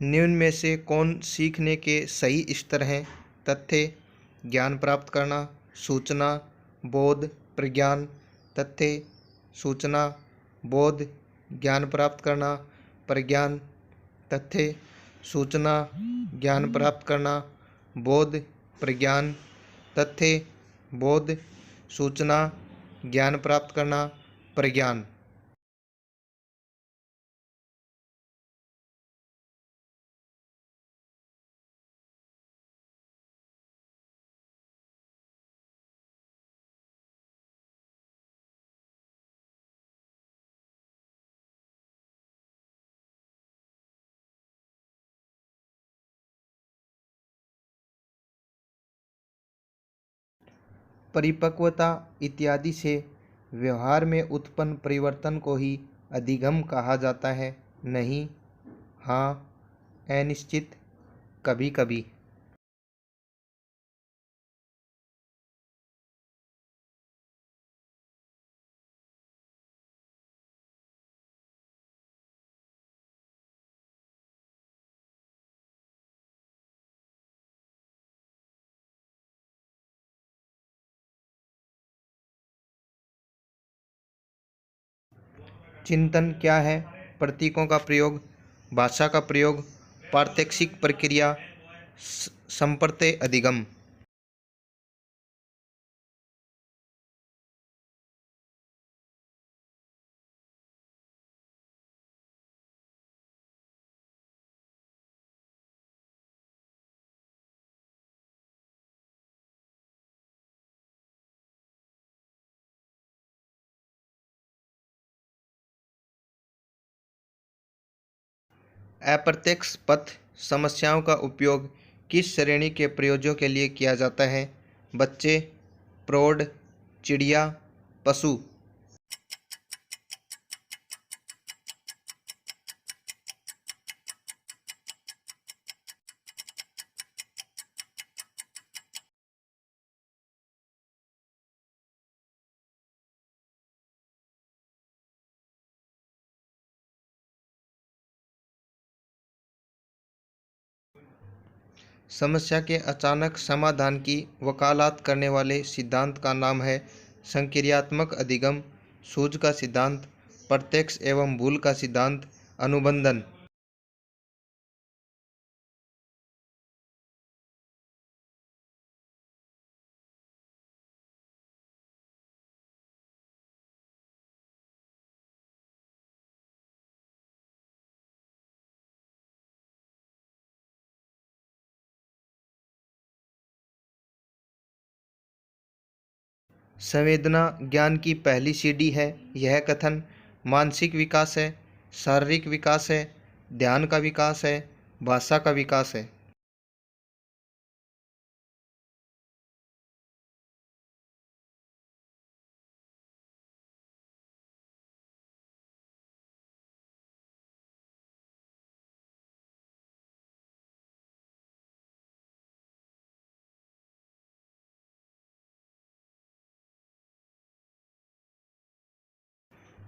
निम्न में से कौन सीखने के सही स्तर हैं? तथ्य, ज्ञान प्राप्त करना, सूचना, बोध, प्रज्ञान। तथ्य, सूचना, बोध, ज्ञान प्राप्त करना, प्रज्ञान। तथ्य, सूचना, ज्ञान प्राप्त करना, बोध, प्रज्ञान। तथ्य, बोध, सूचना, ज्ञान प्राप्त करना, प्रज्ञान। परिपक्वता इत्यादि से व्यवहार में उत्पन्न परिवर्तन को ही अधिगम कहा जाता है? नहीं, हाँ, अनिश्चित, कभी कभी। चिंतन क्या है? प्रतीकों का प्रयोग, भाषा का प्रयोग, प्रात्यक्षिक प्रक्रिया, संप्रत्यय अधिगम। अप्रत्यक्ष पथ समस्याओं का उपयोग किस श्रेणी के प्रयोजों के लिए किया जाता है? बच्चे, प्रौढ़, चिड़िया, पशु। समस्या के अचानक समाधान की वकालत करने वाले सिद्धांत का नाम है संक्रियात्मक अधिगम, सूझ का सिद्धांत, प्रत्यक्ष एवं भूल का सिद्धांत, अनुबंधन। संवेदना ज्ञान की पहली सीढ़ी है। यह कथन मानसिक विकास है, शारीरिक विकास है, ध्यान का विकास है, भाषा का विकास है।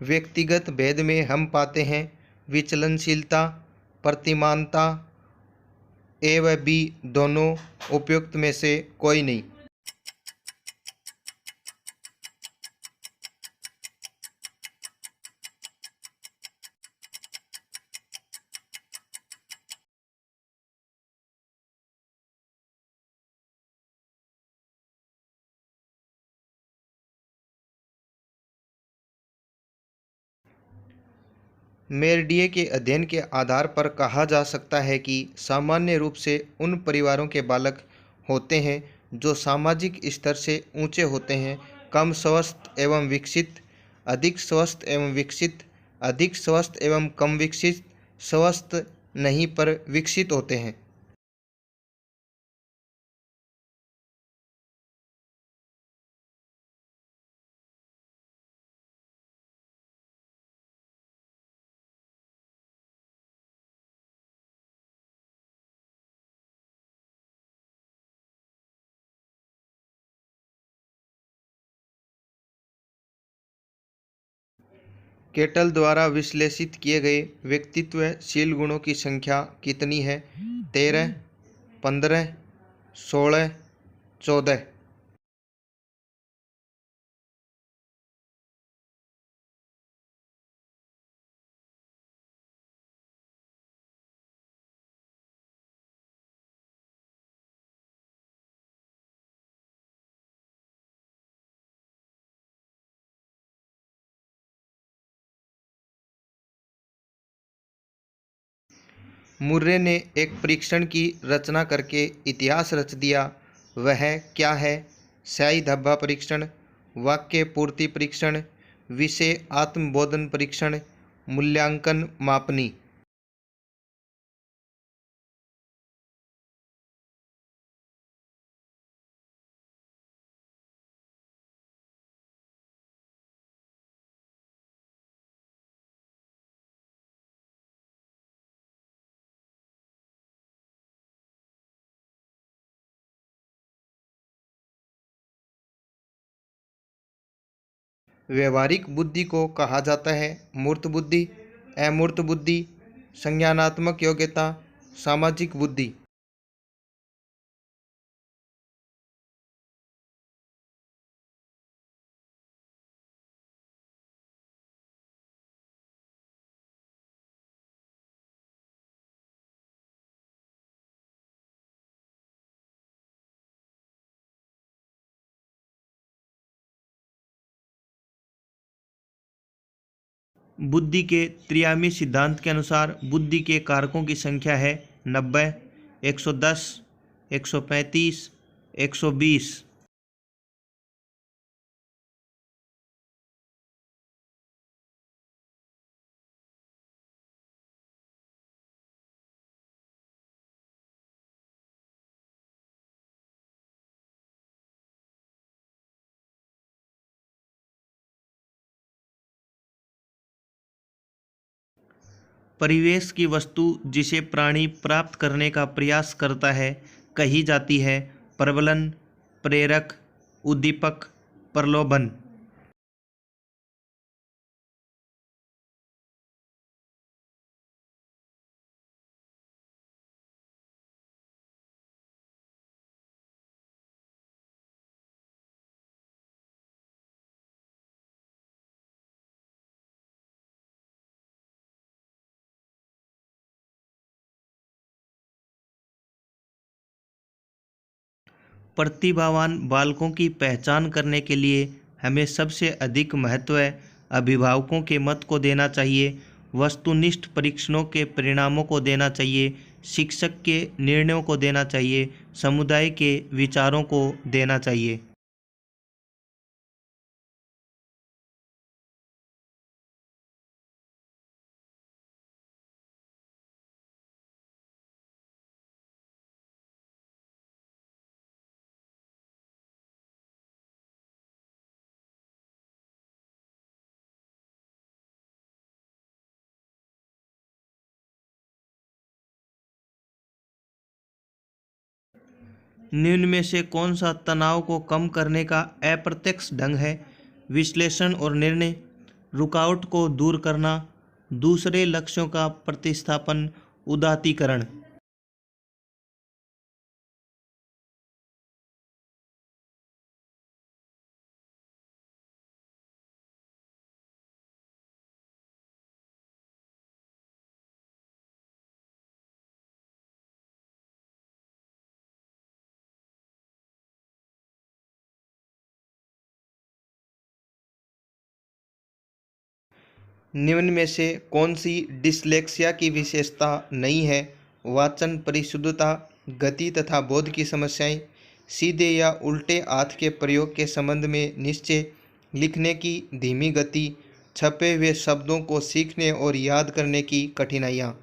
व्यक्तिगत भेद में हम पाते हैं विचलनशीलता, प्रतिमानता। ए व बी दोनों, उपयुक्त में से कोई नहीं। मेरडिए के अध्ययन के आधार पर कहा जा सकता है कि सामान्य रूप से उन परिवारों के बालक होते हैं जो सामाजिक स्तर से ऊंचे होते हैं, कम स्वस्थ एवं विकसित, अधिक स्वस्थ एवं विकसित, अधिक स्वस्थ एवं कम विकसित, स्वस्थ नहीं पर विकसित होते हैं। केटल द्वारा विश्लेषित किए गए व्यक्तित्वशील गुणों की संख्या कितनी है? 13, 15, 16, 14। मुर्रे ने एक परीक्षण की रचना करके इतिहास रच दिया। वह क्या है? स्याही धब्बा परीक्षण, वाक्य पूर्ति परीक्षण, विषय आत्मबोधन परीक्षण, मूल्यांकन मापनी। व्यवहारिक बुद्धि को कहा जाता है मूर्त बुद्धि, अमूर्त बुद्धि, संज्ञानात्मक योग्यता, सामाजिक बुद्धि। बुद्धि के त्रियामी सिद्धांत के अनुसार बुद्धि के कारकों की संख्या है 90, 110, 135, 120। परिवेश की वस्तु जिसे प्राणी प्राप्त करने का प्रयास करता है कही जाती है प्रबलन, प्रेरक, उद्दीपक, प्रलोभन। प्रतिभावान बालकों की पहचान करने के लिए हमें सबसे अधिक महत्व अभिभावकों के मत को देना चाहिए, वस्तुनिष्ठ परीक्षणों के परिणामों को देना चाहिए, शिक्षक के निर्णयों को देना चाहिए, समुदाय के विचारों को देना चाहिए। निम्न में से कौन सा तनाव को कम करने का अप्रत्यक्ष ढंग है? विश्लेषण और निर्णय, रुकावट को दूर करना, दूसरे लक्ष्यों का प्रतिस्थापन, उदात्तीकरण। निम्न में से कौन सी डिसलेक्सिया की विशेषता नहीं है? वाचन परिशुद्धता, गति तथा बोध की समस्याएं, सीधे या उल्टे हाथ के प्रयोग के संबंध में निश्चय, लिखने की धीमी गति, छपे हुए शब्दों को सीखने और याद करने की कठिनाइयाँ।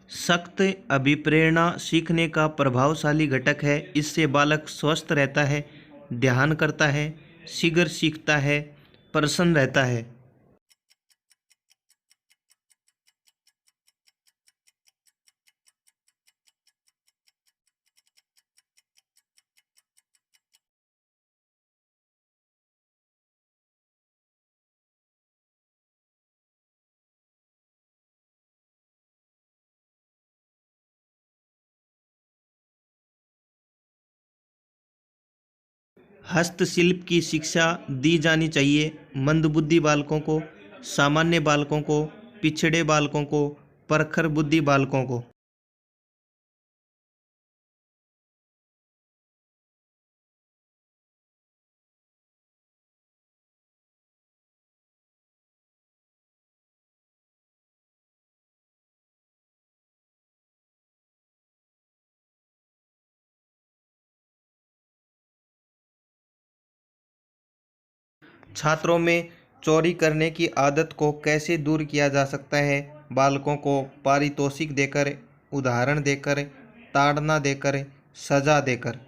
सख्त अभिप्रेरणा सीखने का प्रभावशाली घटक है। इससे बालक स्वस्थ रहता है, ध्यान करता है, शीघ्र सीखता है, प्रसन्न रहता है। हस्तशिल्प की शिक्षा दी जानी चाहिए। मंदबुद्धि बालकों को, सामान्य बालकों को, पिछड़े बालकों को, प्रखर बुद्धि बालकों को। छात्रों में चोरी करने की आदत को कैसे दूर किया जा सकता है? बालकों को पारितोषिक देकर, उदाहरण देकर, ताड़ना देकर, सजा देकर।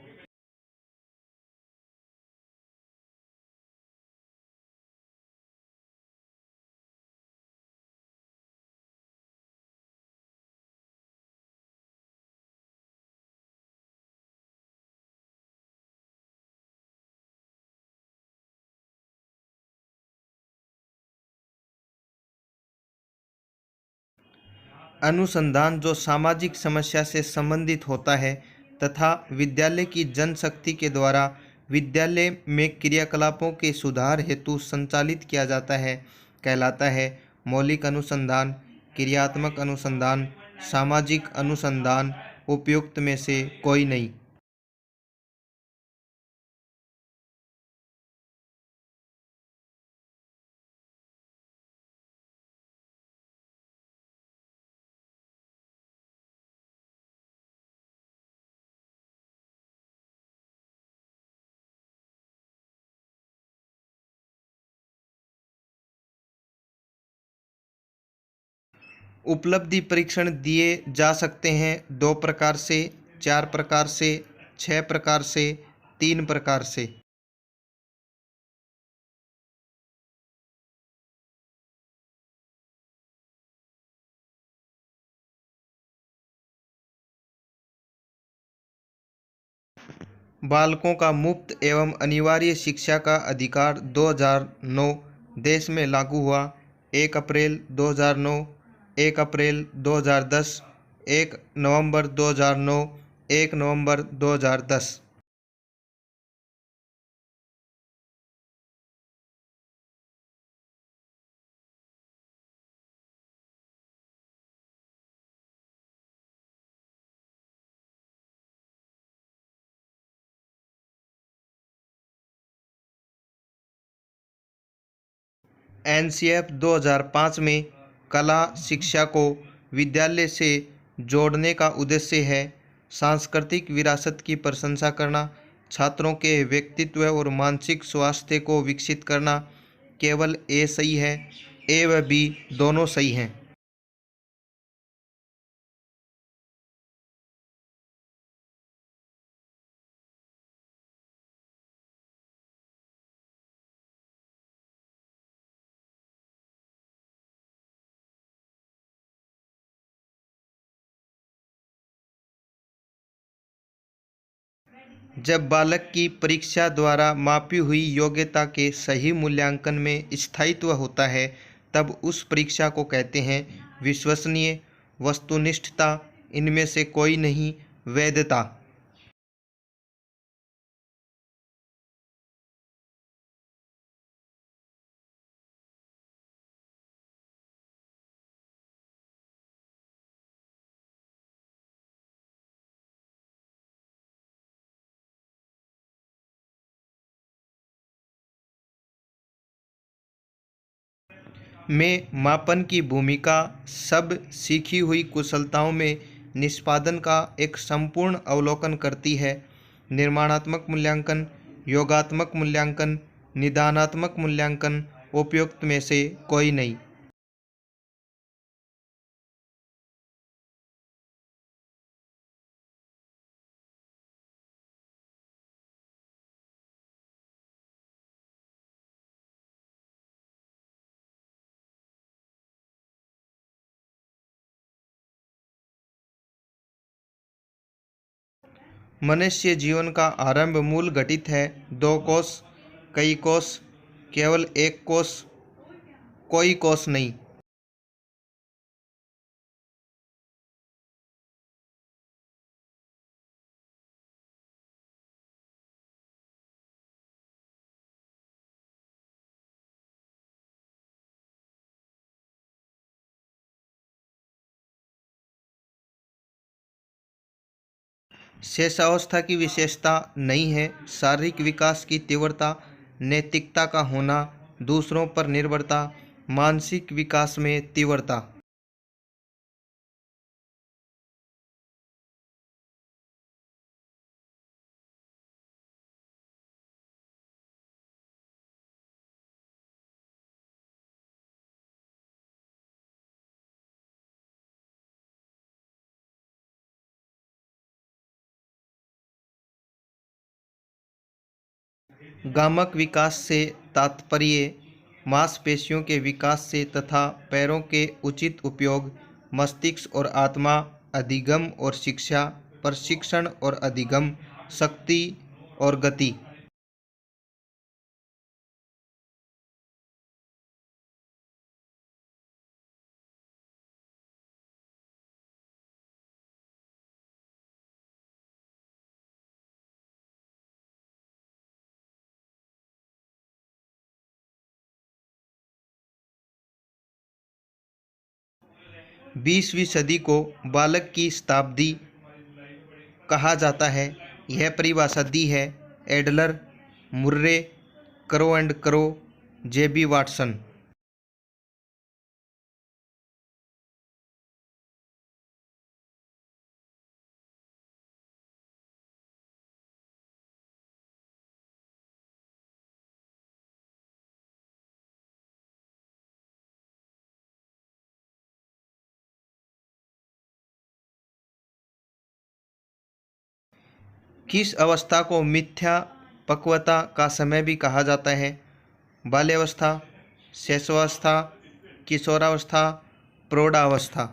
अनुसंधान जो सामाजिक समस्या से संबंधित होता है तथा विद्यालय की जनशक्ति के द्वारा विद्यालय में क्रियाकलापों के सुधार हेतु संचालित किया जाता है, कहलाता है मौलिक अनुसंधान, क्रियात्मक अनुसंधान, सामाजिक अनुसंधान। उपयुक्त में से कोई नहीं। उपलब्धि परीक्षण दिए जा सकते हैं 2 प्रकार से, 4 प्रकार से, 6 प्रकार से, 3 प्रकार से। बालकों का मुफ्त एवं अनिवार्य शिक्षा का अधिकार 2009 देश में लागू हुआ। 1 अप्रैल 2009, 1 अप्रैल 2010, 1 नवंबर 2009, 1 नवंबर 2010। एनसीएफ 2005 में कला शिक्षा को विद्यालय से जोड़ने का उद्देश्य है सांस्कृतिक विरासत की प्रशंसा करना, छात्रों के व्यक्तित्व और मानसिक स्वास्थ्य को विकसित करना। केवल ए सही है, ए व बी दोनों सही हैं। जब बालक की परीक्षा द्वारा मापी हुई योग्यता के सही मूल्यांकन में स्थायित्व होता है, तब उस परीक्षा को कहते हैं विश्वसनीय, वस्तुनिष्ठता, इनमें से कोई नहीं, वैधता। में मापन की भूमिका सब सीखी हुई कुशलताओं में निष्पादन का एक संपूर्ण अवलोकन करती है। निर्माणात्मक मूल्यांकन, योगात्मक मूल्यांकन, निदानात्मक मूल्यांकन। उपयुक्त में से कोई नहीं। मनुष्य जीवन का आरंभ मूल घटित है 2 कोष, कई कोष, केवल एक कोष, कोई कोष नहीं। शेषावस्था की विशेषता नहीं है शारीरिक विकास की तीव्रता, नैतिकता का होना, दूसरों पर निर्भरता, मानसिक विकास में तीव्रता। गामक विकास से तात्पर्य मांसपेशियों के विकास से तथा पैरों के उचित उपयोग, मस्तिष्क और आत्मा, अधिगम और शिक्षा, प्रशिक्षण और अधिगम, शक्ति और गति। बीसवीं सदी को बालक की शताब्दी कहा जाता है। यह परिभाषा दी है एडलर, मुर्रे, करो एंड करो, जेबी वाटसन। किस अवस्था को मिथ्या पक्वता का समय भी कहा जाता है? बाल्यावस्था, शैशवावस्था, किशोरावस्था, प्रौढ़ावस्था।